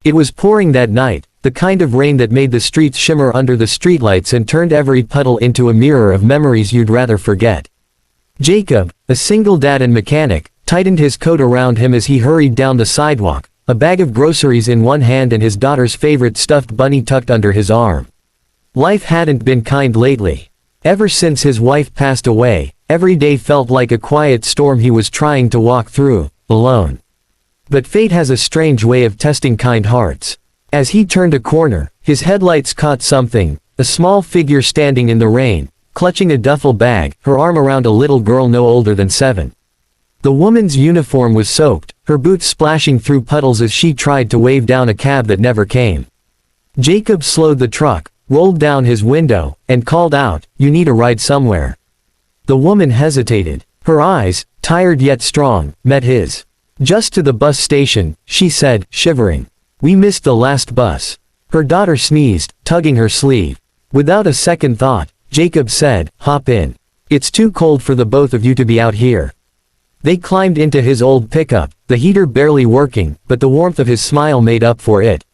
It was pouring that night, the kind of rain that made the streets shimmer under the streetlights and turned every puddle into a mirror of memories you'd rather forget. Jacob, a single dad and mechanic, tightened his coat around him as he hurried down the sidewalk, a bag of groceries in one hand and his daughter's favorite stuffed bunny tucked under his arm. Life hadn't been kind lately. Ever since his wife passed away, every day felt like a quiet storm he was trying to walk through, alone. But fate has a strange way of testing kind hearts. As he turned a corner, his headlights caught something, a small figure standing in the rain, clutching a duffel bag, her arm around a little girl no older than 7. The woman's uniform was soaked, her boots splashing through puddles as she tried to wave down a cab that never came. Jacob slowed the truck, rolled down his window, and called out, "You need a ride somewhere." The woman hesitated. Her eyes, tired yet strong, met his. "Just to the bus station," she said, shivering. "We missed the last bus." Her daughter sneezed, tugging her sleeve. Without a second thought, Jacob said, "Hop in. It's too cold for the both of you to be out here." They climbed into his old pickup, the heater barely working, but the warmth of his smile made up for it.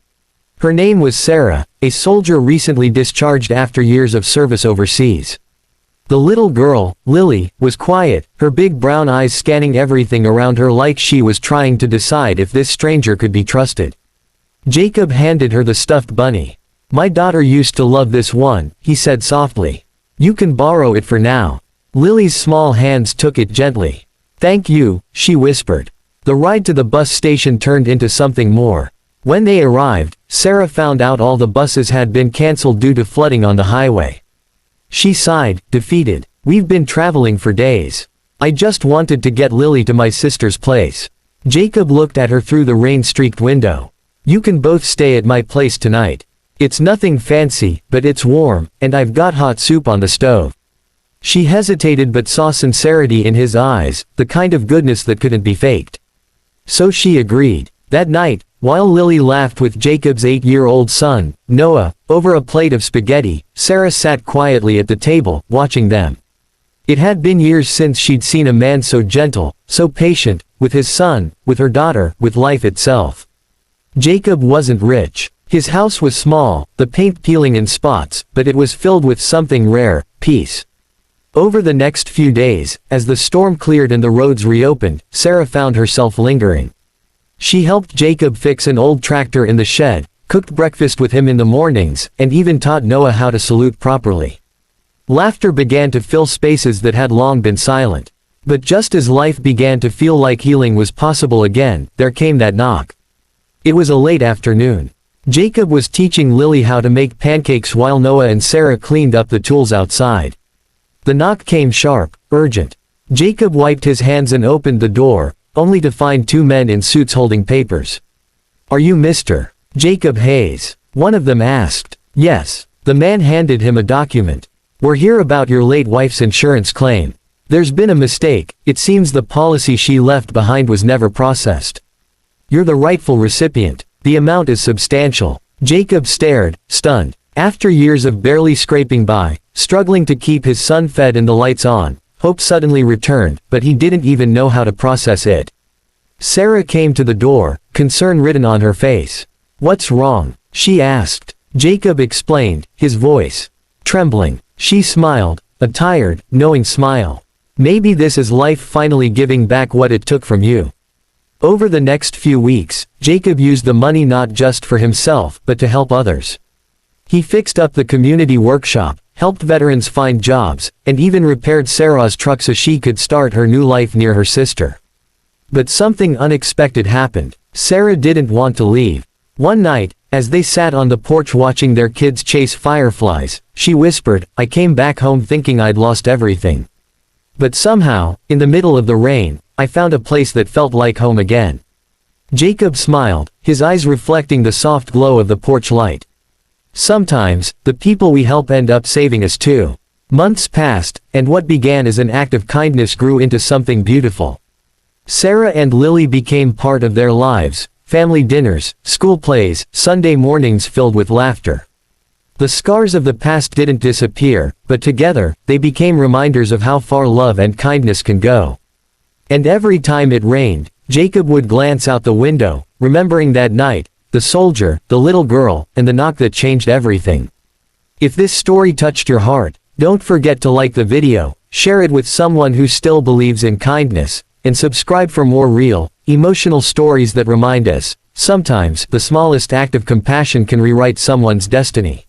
Her name was Sarah, a soldier recently discharged after years of service overseas. The little girl, Lily, was quiet, her big brown eyes scanning everything around her like she was trying to decide if this stranger could be trusted. Jacob handed her the stuffed bunny. "My daughter used to love this one," he said softly. "You can borrow it for now." Lily's small hands took it gently. "Thank you," she whispered. The ride to the bus station turned into something more. When they arrived, Sarah found out all the buses had been cancelled due to flooding on the highway. She sighed, defeated. "We've been traveling for days. I just wanted to get Lily to my sister's place." Jacob looked at her through the rain-streaked window. "You can both stay at my place tonight. It's nothing fancy, but it's warm, and I've got hot soup on the stove." She hesitated but saw sincerity in his eyes, the kind of goodness that couldn't be faked. So she agreed. That night, while Lily laughed with Jacob's 8-year-old son, Noah, over a plate of spaghetti, Sarah sat quietly at the table, watching them. It had been years since she'd seen a man so gentle, so patient, with his son, with her daughter, with life itself. Jacob wasn't rich. His house was small, the paint peeling in spots, but it was filled with something rare, peace. Over the next few days, as the storm cleared and the roads reopened, Sarah found herself lingering. She helped Jacob fix an old tractor in the shed, cooked breakfast with him in the mornings, and even taught Noah how to salute properly. Laughter began to fill spaces that had long been silent. But just as life began to feel like healing was possible again, there came that knock. It was a late afternoon. Jacob was teaching Lily how to make pancakes while Noah and Sarah cleaned up the tools outside. The knock came sharp, urgent. Jacob wiped his hands and opened the door, only to find 2 men in suits holding papers. "Are you Mr. Jacob Hayes?" one of them asked. "Yes." The man handed him a document. "We're here about your late wife's insurance claim. There's been a mistake, it seems the policy she left behind was never processed. You're the rightful recipient. The amount is substantial." Jacob stared, stunned. After years of barely scraping by, struggling to keep his son fed and the lights on, hope suddenly returned, but he didn't even know how to process it. Sarah came to the door, concern written on her face. "What's wrong?" she asked. Jacob explained, his voice trembling. She smiled, a tired, knowing smile. "Maybe this is life finally giving back what it took from you." Over the next few weeks, Jacob used the money not just for himself, but to help others. He fixed up the community workshop, helped veterans find jobs, and even repaired Sarah's truck so she could start her new life near her sister. But something unexpected happened. Sarah didn't want to leave. One night, as they sat on the porch watching their kids chase fireflies, she whispered, "I came back home thinking I'd lost everything. But somehow, in the middle of the rain, I found a place that felt like home again." Jacob smiled, his eyes reflecting the soft glow of the porch light. Sometimes, the people we help end up saving us too. Months passed, and what began as an act of kindness grew into something beautiful. Sarah and Lily became part of their lives, family dinners, school plays, Sunday mornings filled with laughter. The scars of the past didn't disappear, but together, they became reminders of how far love and kindness can go. And every time it rained, Jacob would glance out the window, remembering that night, the soldier, the little girl, and the knock that changed everything. If this story touched your heart, don't forget to like the video, share it with someone who still believes in kindness, and subscribe for more real, emotional stories that remind us, sometimes, the smallest act of compassion can rewrite someone's destiny.